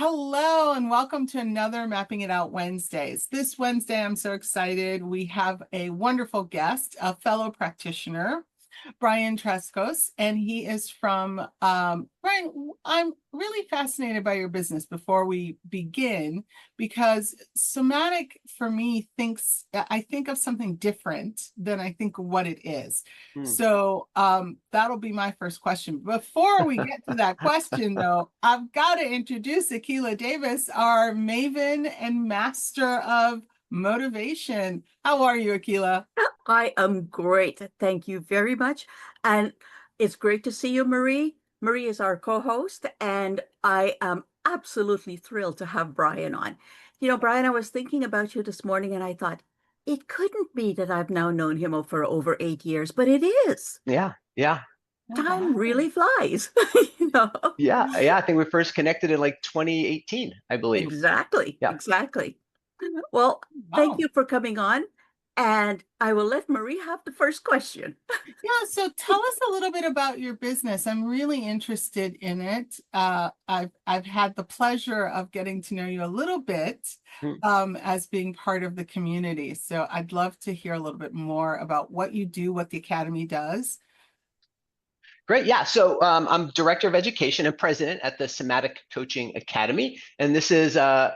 Hello and welcome to another Mapping It Out Wednesdays. This Wednesday, I'm so excited. We have a wonderful guest, a fellow practitioner, Brian Trescos, and he is from Brian. I'm really fascinated by your business before we begin, because somatic for me I think of something different than I think what it is. Hmm. So that'll be my first question. Before we get to that question, though, I've got to introduce Akila Davis, our maven and master of motivation. How are you, Akila? I am great. Thank you very much. And it's great to see you, Marie. Marie is our co-host, and I am absolutely thrilled to have Brian on. Brian, I was thinking about you this morning, and I thought, it couldn't be that I've now known him for over 8 years, but it is. Yeah, yeah, Oh, Time wow. really flies, you know? yeah. I think we first connected in like 2018, I believe. Exactly, Yeah, exactly. Well, thank Wow. you for coming on, and I will let Marie have the first question. Yeah, so tell us a little bit about your business. I'm really interested in it. I've had the pleasure of getting to know you a little bit Hmm. as being part of the community. So I'd love to hear a little bit more about what you do, what the Academy does. Great. Yeah, so I'm director of education and president at the Somatic Coaching Academy, and this is a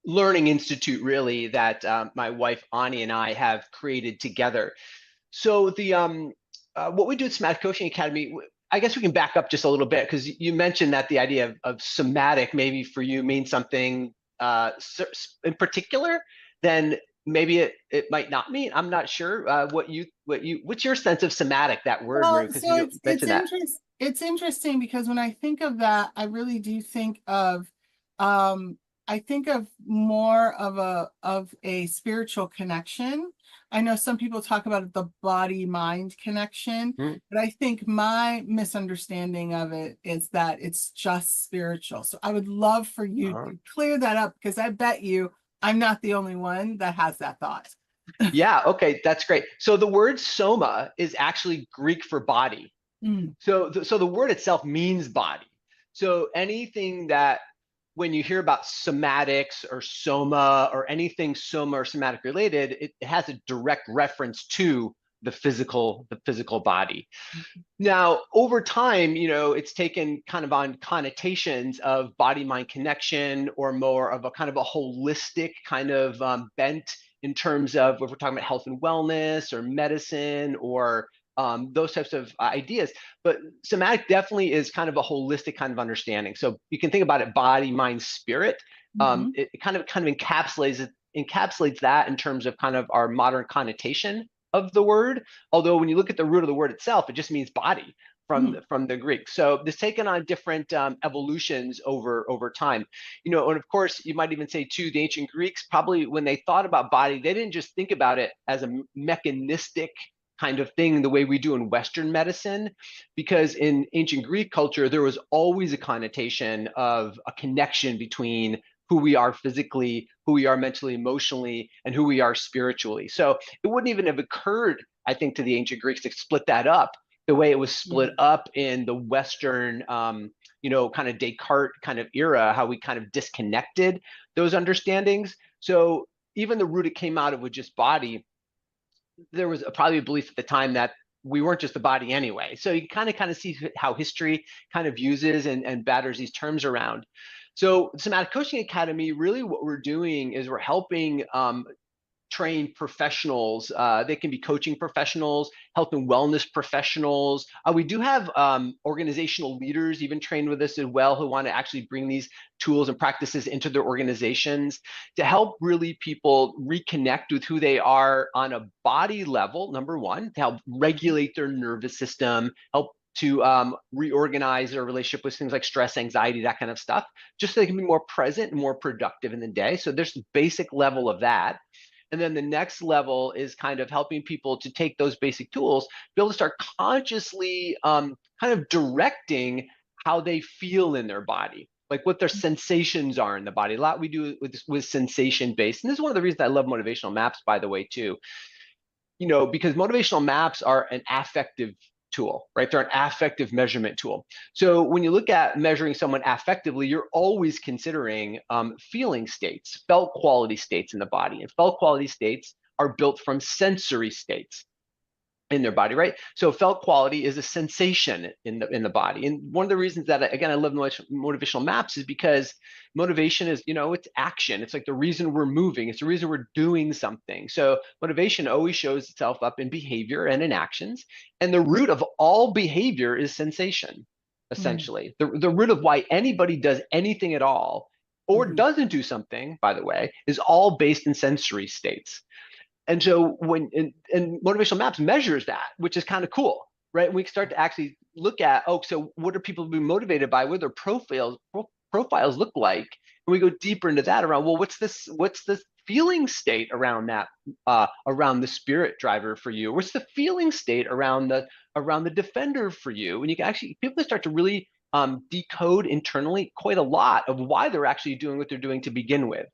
learning institute really that my wife Ani and I have created together. So the what we do at Somatic Coaching Academy, I guess we can back up just a little bit because you mentioned that the idea of somatic maybe for you means something in particular, then maybe it might not mean. I'm not sure what's your sense of somatic, that word, Marie, Well, because so you mentioned that. it's interesting because when I think of that, I really do think of um I think of more of a spiritual connection. I know some people talk about the body-mind connection, Hmm. but I think my misunderstanding of it is that it's just spiritual. So I would love for you Uh, to clear that up because I bet you I'm not the only one that has that thought. yeah, okay, that's great. So the word soma is actually Greek for body. Mm. So the word itself means body. So anything that when you hear about somatics or soma or anything soma or somatic related, it has a direct reference to the physical body. Now, over time, it's taken kind of on connotations of body-mind connection or more of a kind of a holistic kind of bent in terms of if we're talking about health and wellness or medicine or those types of ideas. But somatic definitely is kind of a holistic kind of understanding. So you can think about it body, mind, spirit. Mhm. It kind of encapsulates that in terms of kind of our modern connotation of the word. Although when you look at the root of the word itself, it just means body from Mm. from the Greek. So this taken on different evolutions over time. And of course, you might even say too, the ancient Greeks probably when they thought about body, they didn't just think about it as a mechanistic kind of thing the way we do in Western medicine, because in ancient Greek culture, there was always a connotation of a connection between who we are physically, who we are mentally, emotionally, and who we are spiritually. So it wouldn't even have occurred, I think, to the ancient Greeks to split that up the way it was split Yeah. up in the Western, kind of Descartes kind of era, how we kind of disconnected those understandings. So even the root it came out of with just body, there was probably a belief at the time that we weren't just the body anyway. So you kind of see how history kind of uses and batters these terms around. So Somatic Coaching Academy, really what we're doing is we're helping trained professionals. They can be coaching professionals, health and wellness professionals. We do have organizational leaders even trained with us as well who want to actually bring these tools and practices into their organizations to help really people reconnect with who they are on a body level, number one, to help regulate their nervous system, help to reorganize their relationship with things like stress, anxiety, that kind of stuff, just so they can be more present and more productive in the day. So there's the basic level of that. And then the next level is kind of helping people to take those basic tools, be able to start consciously kind of directing how they feel in their body, like what their sensations are in the body. A lot we do with sensation based. And this is one of the reasons I love motivational maps, by the way, too. Because motivational maps are an affective tool, right? They're an affective measurement tool. So when you look at measuring someone affectively, you're always considering feeling states, felt quality states in the body. And felt quality states are built from sensory states in their body, right? So felt quality is a sensation in the body. And one of the reasons that, again, I love motivational maps is because motivation is, it's action. It's like the reason we're moving. It's the reason we're doing something. So motivation always shows itself up in behavior and in actions. And the root of all behavior is sensation, essentially. The root of why anybody does anything at all or doesn't do something, by the way, is all based in sensory states. And so and motivational maps measures that, which is kind of cool, right? We start to actually look at, so what are people being motivated by? What do their profiles look like? And we go deeper into that around, well, what's this feeling state around that, around the spirit driver for you? What's the feeling state around the defender for you? And you can actually, people start to really decode internally quite a lot of why they're actually doing what they're doing to begin with.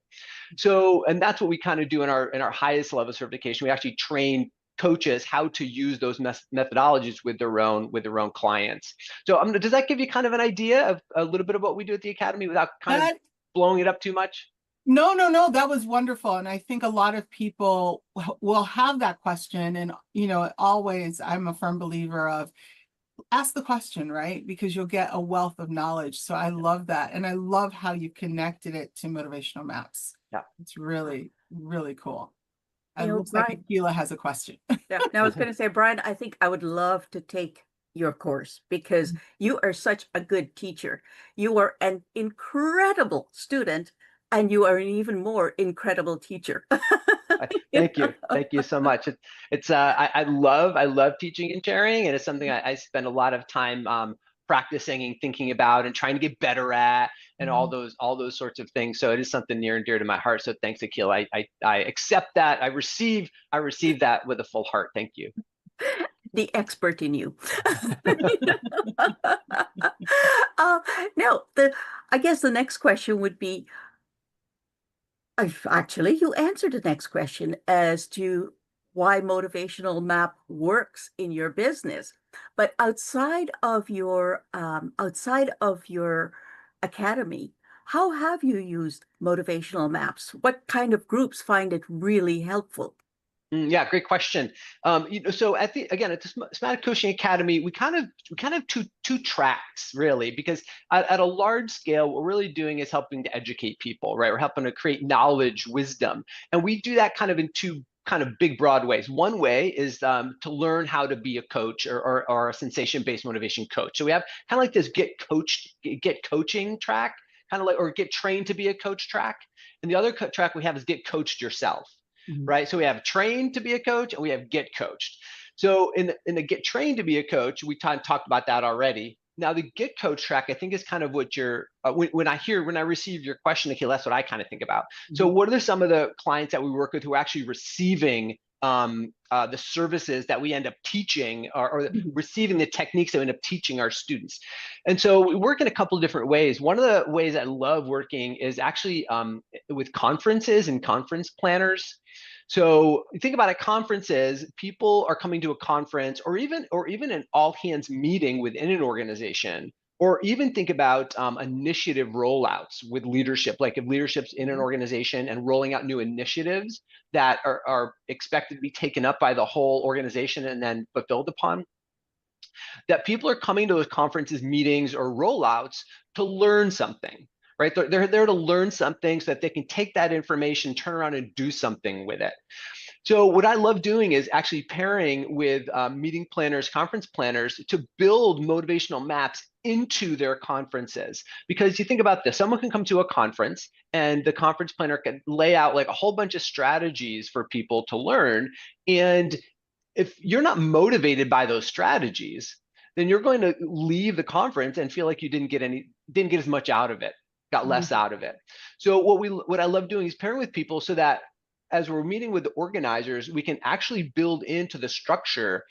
So, and that's what we kind of do in our highest level of certification. We actually train coaches how to use those methodologies with their own clients. So, does that give you kind of an idea of a little bit of what we do at the Academy without kind of blowing it up too much? No, that was wonderful. And I think a lot of people will have that question. And, always, I'm a firm believer of ask the question, right? Because you'll get a wealth of knowledge. So I love that. And I love how you connected it to motivational maps. Yeah. It's really, really cool. You It know, looks like Akila has a question. Yeah, now I was going to say, Brian, I think I would love to take your course because you are such a good teacher. You are an incredible student and you are an even more incredible teacher. Thank you. Thank you so much. I love teaching and sharing, and it's something I spend a lot of time practicing and thinking about and trying to get better at, and all those sorts of things. So it is something near and dear to my heart. So thanks, Akil. I accept that. I receive that with a full heart. Thank you. The expert in you. Now, I guess the next question would be, actually, you answered the next question as to why motivational map works in your business. But outside of your academy, how have you used motivational maps? What kind of groups find it really helpful? Yeah, great question. So at the Somatic Coaching Academy, we kind of have two tracks really, because at a large scale, what we're really doing is helping to educate people, right? We're helping to create knowledge, wisdom, and we do that kind of in two kind of big, broad ways. One way is to learn how to be a coach or a sensation-based motivation coach. So we have kind of like this get coaching track, kind of like, or get trained to be a coach track, and the other track we have is get coached yourself. Right. So we have trained to be a coach and we have get coached. So in the get trained to be a coach, we talked about that already. Now the get coach track, I think, is kind of what you're when I receive your question, Akil, that's what I kind of think about. So what are some of the clients that we work with who are actually receiving the services that we end up teaching, or receiving the techniques that we end up teaching our students? And so we work in a couple of different ways. One of the ways I love working is actually with conferences and conference planners. So you think about it, conferences, people are coming to a conference or even an all hands meeting within an organization, or even think about initiative rollouts with leadership, like if leadership's in an organization and rolling out new initiatives that are expected to be taken up by the whole organization and then fulfilled upon. That people are coming to those conferences, meetings, or rollouts to learn something, right? They're there to learn something so that they can take that information, turn around and do something with it. So what I love doing is actually pairing with meeting planners, conference planners, to build motivational maps into their conferences. Because you think about this, someone can come to a conference and the conference planner can lay out like a whole bunch of strategies for people to learn. And if you're not motivated by those strategies, then you're going to leave the conference and feel like you didn't get as much out of it, got less out of it. So what I love doing is pairing with people so that as we're meeting with the organizers, we can actually build into the structure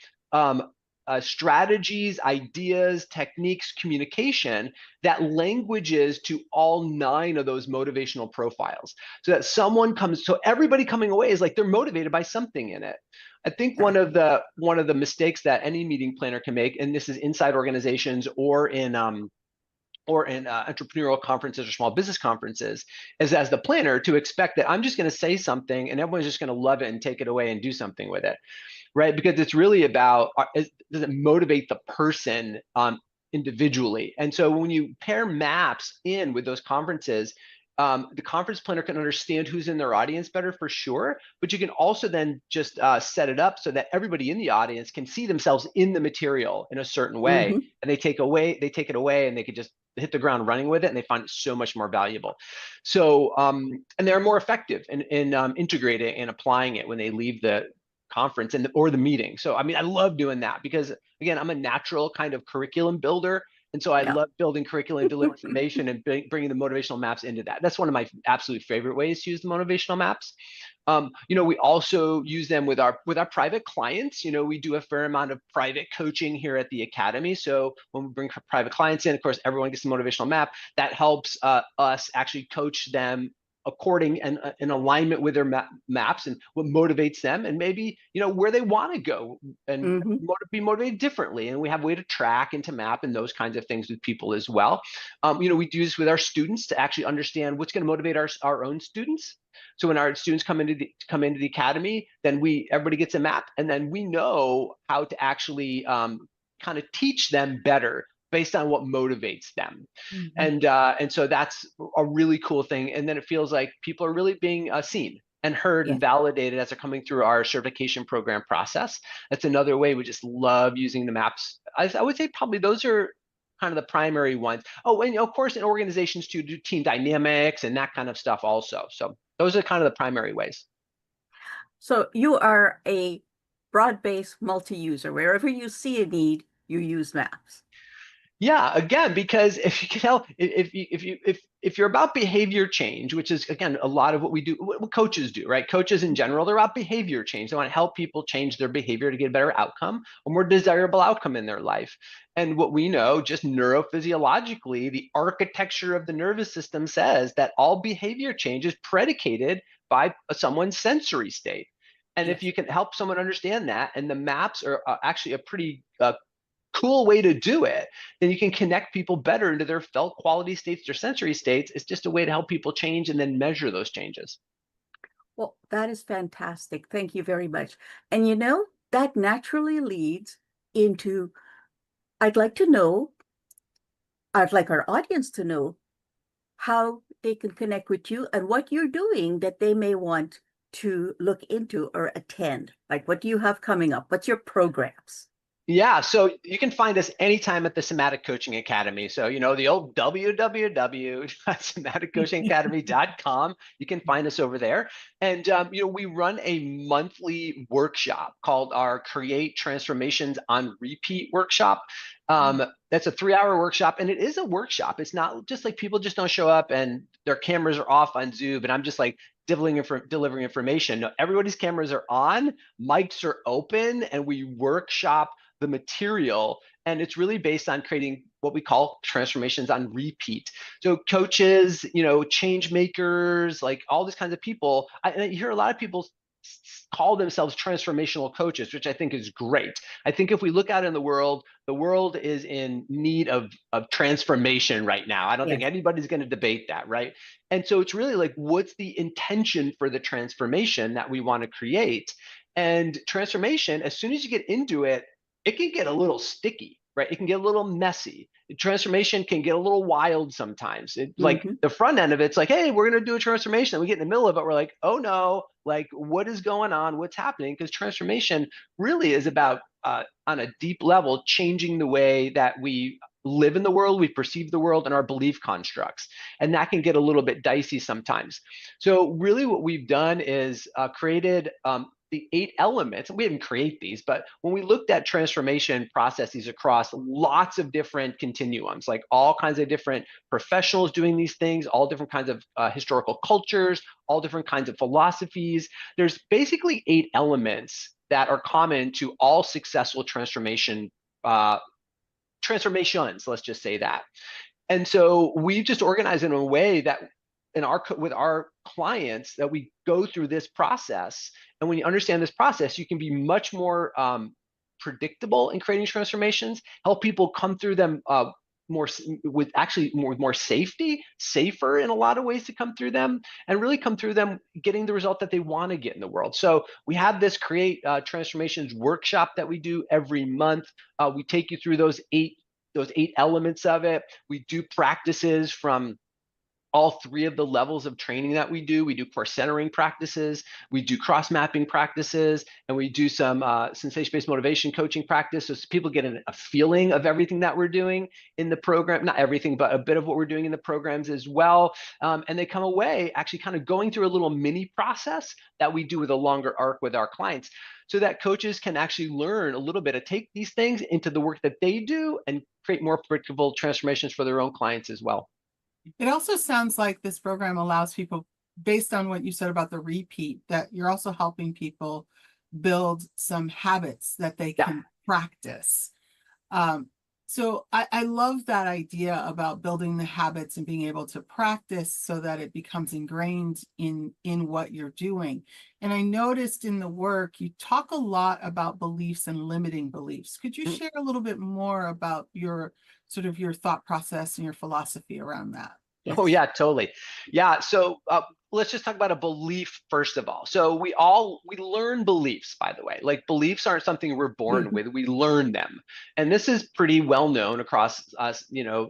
strategies, ideas, techniques, communication that languages to all 9 of those motivational profiles. So that so everybody coming away is like they're motivated by something in it. I think one of the mistakes that any meeting planner can make, and this is inside organizations or in entrepreneurial conferences or small business conferences, is as the planner to expect that I'm just going to say something and everyone's just going to love it and take it away and do something with it, right? Because it's really about, does it motivate the person individually? And so when you pair maps in with those conferences, the conference planner can understand who's in their audience better for sure, but you can also then just set it up so that everybody in the audience can see themselves in the material in a certain way, and they take it away and they can just hit the ground running with it, and they find it so much more valuable. So, and they're more effective in integrating and applying it when they leave the conference or the meeting. So, I mean, I love doing that because, again, I'm a natural kind of curriculum builder. And so I love building curriculum, delivering information, and bringing the motivational maps into that. That's one of my absolute favorite ways to use the motivational maps. We also use them with our private clients. We do a fair amount of private coaching here at the Academy. So when we bring private clients in, of course, everyone gets the motivational map. That helps us actually coach them according and in alignment with their maps and what motivates them, and maybe where they want to go and be motivated differently. And we have a way to track and to map and those kinds of things with people as well. We do this with our students to actually understand what's going to motivate our own students. So when our students come into the Academy, then everybody gets a map, and then we know how to actually kind of teach them better based on what motivates them. And so that's a really cool thing. And then it feels like people are really being seen and heard and validated as they're coming through our certification program process. That's another way we just love using the maps. I would say probably those are kind of the primary ones. Oh, and of course in organizations too, do team dynamics and that kind of stuff also. So those are kind of the primary ways. So you are a broad-based multi-user. Wherever you see a need, you use maps. Yeah, again, because if you can tell, if you're about behavior change, which is again a lot of what we do, what coaches do, right? Coaches in general, they're about behavior change. They want to help people change their behavior to get a better outcome, a more desirable outcome in their life. And what we know, just neurophysiologically, the architecture of the nervous system says that all behavior change is predicated by someone's sensory state. And if you can help someone understand that, and the maps are actually a pretty cool way to do it, then you can connect people better into their felt quality states, their sensory states. It's just a way to help people change and then measure those changes. Well, that is fantastic. Thank you very much. And that naturally leads into, I'd like our audience to know how they can connect with you and what you're doing that they may want to look into or attend. Like, what do you have coming up? What's your programs? Yeah, so you can find us anytime at the Somatic Coaching Academy. So, the old www.somaticcoachingacademy.com. You can find us over there. And, we run a monthly workshop called our Create Transformations on Repeat workshop. That's a 3-hour workshop, and it is a workshop. It's not just like people just don't show up and their cameras are off on Zoom, and I'm just like delivering information. No, everybody's cameras are on, mics are open, and we workshop the material, and it's really based on creating what we call transformations on repeat. So coaches, change makers, like all these kinds of people, I hear a lot of people call themselves transformational coaches, which I think is great. I think if we look out in the world is in need of transformation right now. I don't think anybody's going to debate that, right? And so it's really like, what's the intention for the transformation that we want to create? And transformation, as soon as you get into it, it can get a little sticky, right? It can get a little messy. Transformation can get a little wild sometimes. Like the front end of it's like, hey, we're going to do a transformation. And we get in the middle of it. We're like, oh no, like what is going on? What's happening? Because transformation really is about, on a deep level, changing the way that we live in the world, we perceive the world, and our belief constructs. And that can get a little bit dicey sometimes. So really what we've done is created the 8 elements. We didn't create these, but when we looked at transformation processes across lots of different continuums, like all kinds of different professionals doing these things, all different kinds of historical cultures, all different kinds of philosophies, there's basically 8 elements that are common to all successful transformations, let's just say that. And so we just organize in a way that with our clients that we go through this process. And when you understand this process, you can be much more predictable in creating transformations, help people come through them with more safety, safer in a lot of ways to come through them, and really come through them getting the result that they want to get in the world. So we have this Create Transformations workshop that we do every month. We take you through those eight elements of it. We do practices from all three of the levels of training that we do. We do core centering practices, we do cross mapping practices, and we do some sensation-based motivation coaching practice. So people get a feeling of everything that we're doing in the program, not everything, but a bit of what we're doing in the programs as well. And they come away actually kind of going through a little mini process that we do with a longer arc with our clients, so that coaches can actually learn a little bit to take these things into the work that they do and create more predictable transformations for their own clients as well. It also sounds like this program allows people, based on what you said about the repeat, that you're also helping people build some habits that they can practice. So I love that idea about building the habits and being able to practice so that it becomes ingrained in what you're doing. And I noticed in the work, you talk a lot about beliefs and limiting beliefs. Could you share a little bit more about your thought process and your philosophy around that? Yes. Oh yeah, totally. Yeah. So let's just talk about a belief first of all. So we learn beliefs, by the way. Like, beliefs aren't something we're born with; we learn them. And this is pretty well known across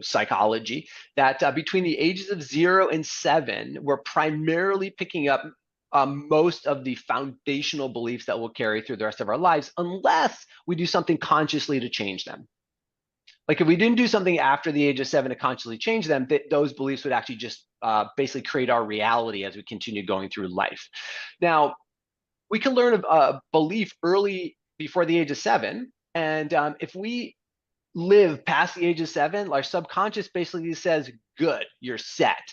psychology, that between the ages of 0 and 7, we're primarily picking up most of the foundational beliefs that we'll carry through the rest of our lives, unless we do something consciously to change them. Like, if we didn't do something after the age of 7 to consciously change them, those beliefs would actually just basically create our reality as we continue going through life. Now, we can learn a belief early, before the age of 7, and if we live past the age of 7, our subconscious basically says, "Good, you're set."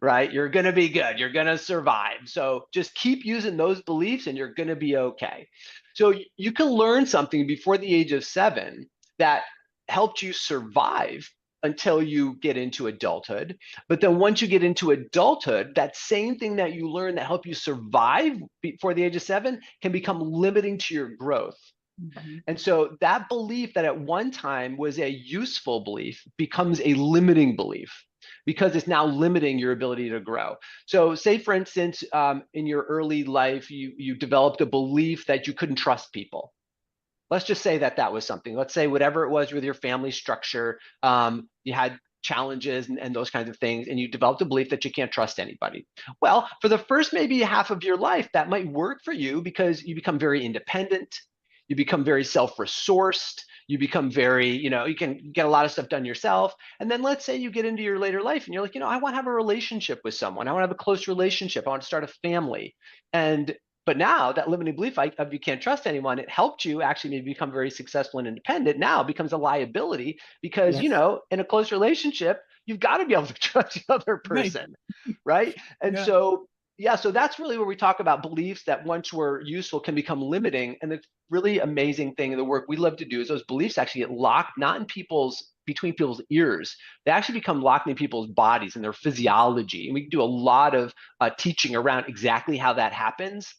Right? You're going to be good. You're going to survive. So just keep using those beliefs and you're going to be okay. So you can learn something before the age of 7 that helped you survive until you get into adulthood. But then once you get into adulthood, that same thing that you learned that helped you survive before the age of 7 can become limiting to your growth. And so that belief that at one time was a useful belief becomes a limiting belief, because it's now limiting your ability to grow. So say, for instance, in your early life, you developed a belief that you couldn't trust people. Let's just say that was something. Let's say whatever it was with your family structure, you had challenges and those kinds of things, and you developed a belief that you can't trust anybody. Well, for the first maybe half of your life, that might work for you because you become very independent, you become very self-resourced, you become very, you can get a lot of stuff done yourself. And then let's say you get into your later life and you're like, I want to have a relationship with someone. I want to have a close relationship. I want to start a family. But now that limiting belief of you can't trust anyone, it helped you actually maybe become very successful and independent. Now it becomes a liability because, in a close relationship, you've got to be able to trust the other person, right? And so that's really where we talk about beliefs that once were useful can become limiting. And the really amazing thing in the work we love to do is those beliefs actually get locked, not in between people's ears. They actually become locked in people's bodies and their physiology. And we can do a lot of teaching around exactly how that happens.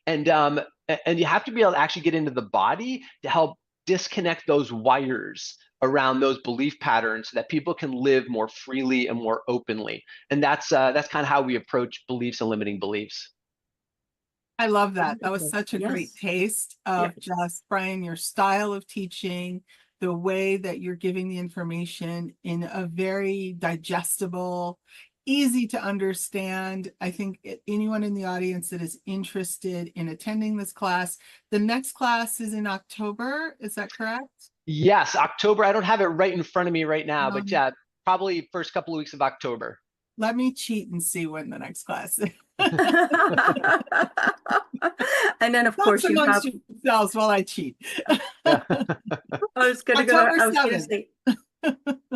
And you have to be able to actually get into the body to help disconnect those wires around those belief patterns so that people can live more freely and more openly. And that's kind of how we approach beliefs and limiting beliefs. I love that. That was such a great taste of just, Brian, your style of teaching, the way that you're giving the information in a very digestible, easy to understand. I think anyone in the audience that is interested in attending this class, the next class is in October. Is that correct? Yes, October. I don't have it right in front of me right now, but yeah, probably first couple of weeks of October. Let me cheat and see when the next class is. And then, of course, you have yourselves while I cheat. I was going to say,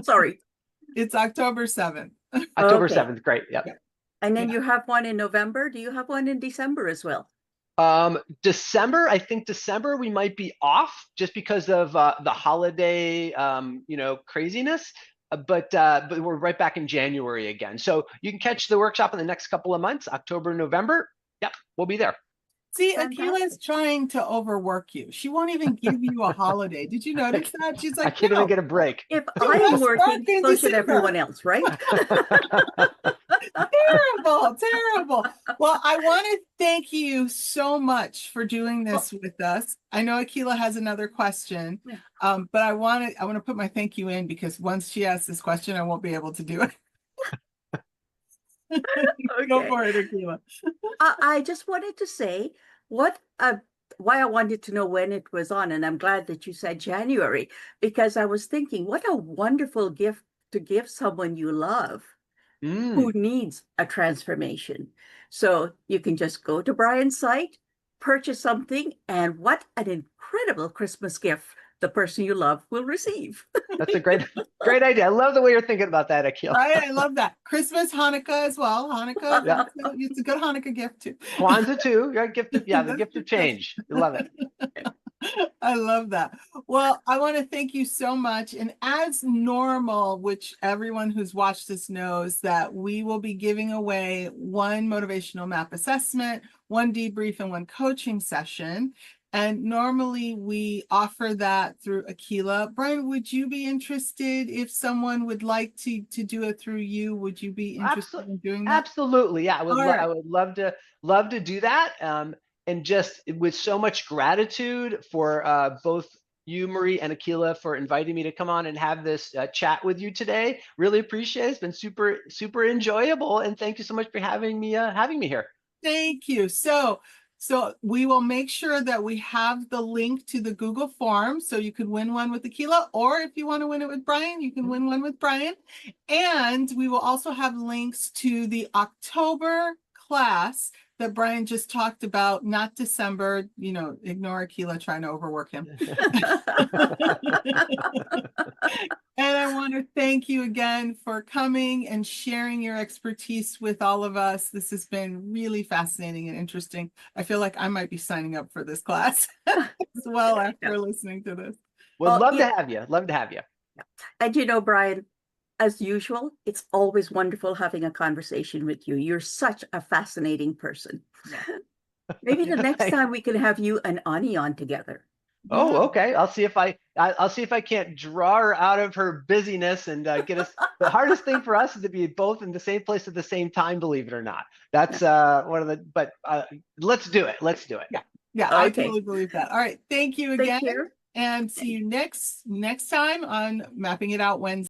sorry. It's October 7th. October 7th. Great. Yep. And then you have one in November. Do you have one in December as well? December, I think December we might be off just because of the holiday, craziness. but we're right back in January again. So you can catch the workshop in the next couple of months, October, November. Yep, we'll be there. See, Fantastic. Akilah is trying to overwork you. She won't even give you a holiday. Did you notice that? She's I like, can't no. even get a break. If The I'm best working, month in so should December. everyone else, right? Terrible, terrible. Well, I want to thank you so much for doing this with us. I know Akilah has another question, Yeah. but I want to put my thank you in because once she asks this question, I won't be able to do it. Go Okay. for it, Akilah. I just wanted to say why I wanted to know when it was on, and I'm glad that you said January, because I was thinking, what a wonderful gift to give someone you love who needs a transformation. So you can just go to Brian's site, purchase something, and what an incredible Christmas gift the person you love will receive. That's a great idea. I love the way you're thinking about that, Akilah. Right, I love that. Christmas, Hanukkah as well. Hanukkah, Yeah. it's a good Hanukkah gift too. Kwanzaa too. The gift of change. I love it. I love that. Well, I want to thank you so much. And as normal, which everyone who's watched this knows, that we will be giving away one motivational map assessment, one debrief, and one coaching session. And normally we offer that through Akilah. Brian, would you be interested if someone would like to do it through you? Would you be interested in doing that? Absolutely. Yeah, I would. All right. I would love to do that. And just with so much gratitude for both you, Marie, and Akilah for inviting me to come on and have this chat with you today. Really appreciate it. It's been super, super enjoyable. And thank you so much for having me here. Thank you. So we will make sure that we have the link to the Google form so you can win one with Akilah, or if you want to win it with Brian, you can win one with Brian. And we will also have links to the October class that Brian just talked about, not December. Ignore Akilah trying to overwork him. And I want to thank you again for coming and sharing your expertise with all of us. This has been really fascinating and interesting. I feel like I might be signing up for this class as well after listening to this. Would love to have you. Love to have you. And Brian, as usual, it's always wonderful having a conversation with you. You're such a fascinating person. Maybe the next time we can have you and Ani on together. Oh, okay. I'll see if I can't draw her out of her busyness and get us. The hardest thing for us is to be both in the same place at the same time, believe it or not. That's one of the, but let's do it. Let's do it. Yeah, Okay. I totally believe that. All right. Thank you again. Take care. And see you next time on Mapping It Out Wednesday.